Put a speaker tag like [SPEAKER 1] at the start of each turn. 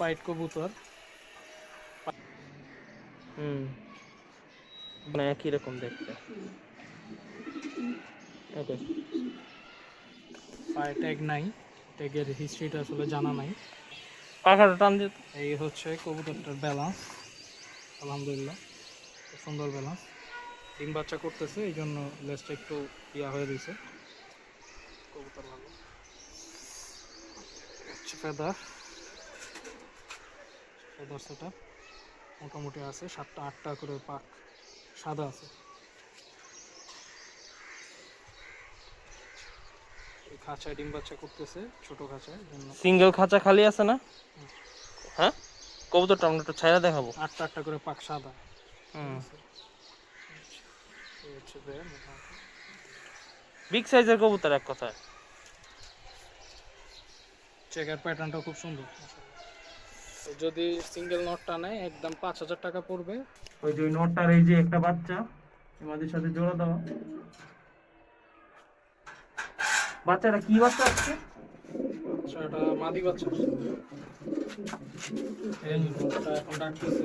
[SPEAKER 1] Pint কবুতর।
[SPEAKER 2] মানে একই রকম দেখতে। ওকে,
[SPEAKER 1] পায়ে ট্যাগ নাই, ট্যাগের হিস্ট্রিটা আসলে জানা নাই।
[SPEAKER 2] পাখাটা টান দিত।
[SPEAKER 1] এই হচ্ছে কবুতরটার ব্যালেন্স, আলহামদুলিল্লাহ খুব সুন্দর ব্যালেন্স। ডিম বাচ্চা করতেছে, এই জন্য লেজটা একটু ইয়া হয়ে রয়েছে। কবুতর ভালো হচ্ছে। ফেদার ফেদার সেটা মোটামুটি আছে, 7টা 8টা করে পাক সাদা আছে। এই খাঁচায় ডিম বাচ্চা করতেছে, ছোট খাঁচায় জন্য।
[SPEAKER 2] সিঙ্গেল খাঁচা খালি আছে না? হ্যাঁ, কবুতরটা আমরা একটু ছাইরা দেখাবো।
[SPEAKER 1] 8টা 8টা করে পাক সাদা।
[SPEAKER 2] হুম,
[SPEAKER 1] এই হচ্ছে বের মোটামুটি।
[SPEAKER 2] বিগ সাইজের কবুতর এক কথায়।
[SPEAKER 1] চেকার প্যাটার্নটা খুব সুন্দর। তো যদি সিঙ্গেল নটটা নেয় একদম 5,000 টাকা পড়বে।
[SPEAKER 2] ওই যে ওই নটটার এই যে একটা বাচ্চা আমাদের সাথে জোড়া দেওয়া। বাচ্চাটা কি বাচ্চা আসছে?
[SPEAKER 1] বাচ্চাটা মাদি বাচ্চা। এই নটটা এখন ডাকতেছে।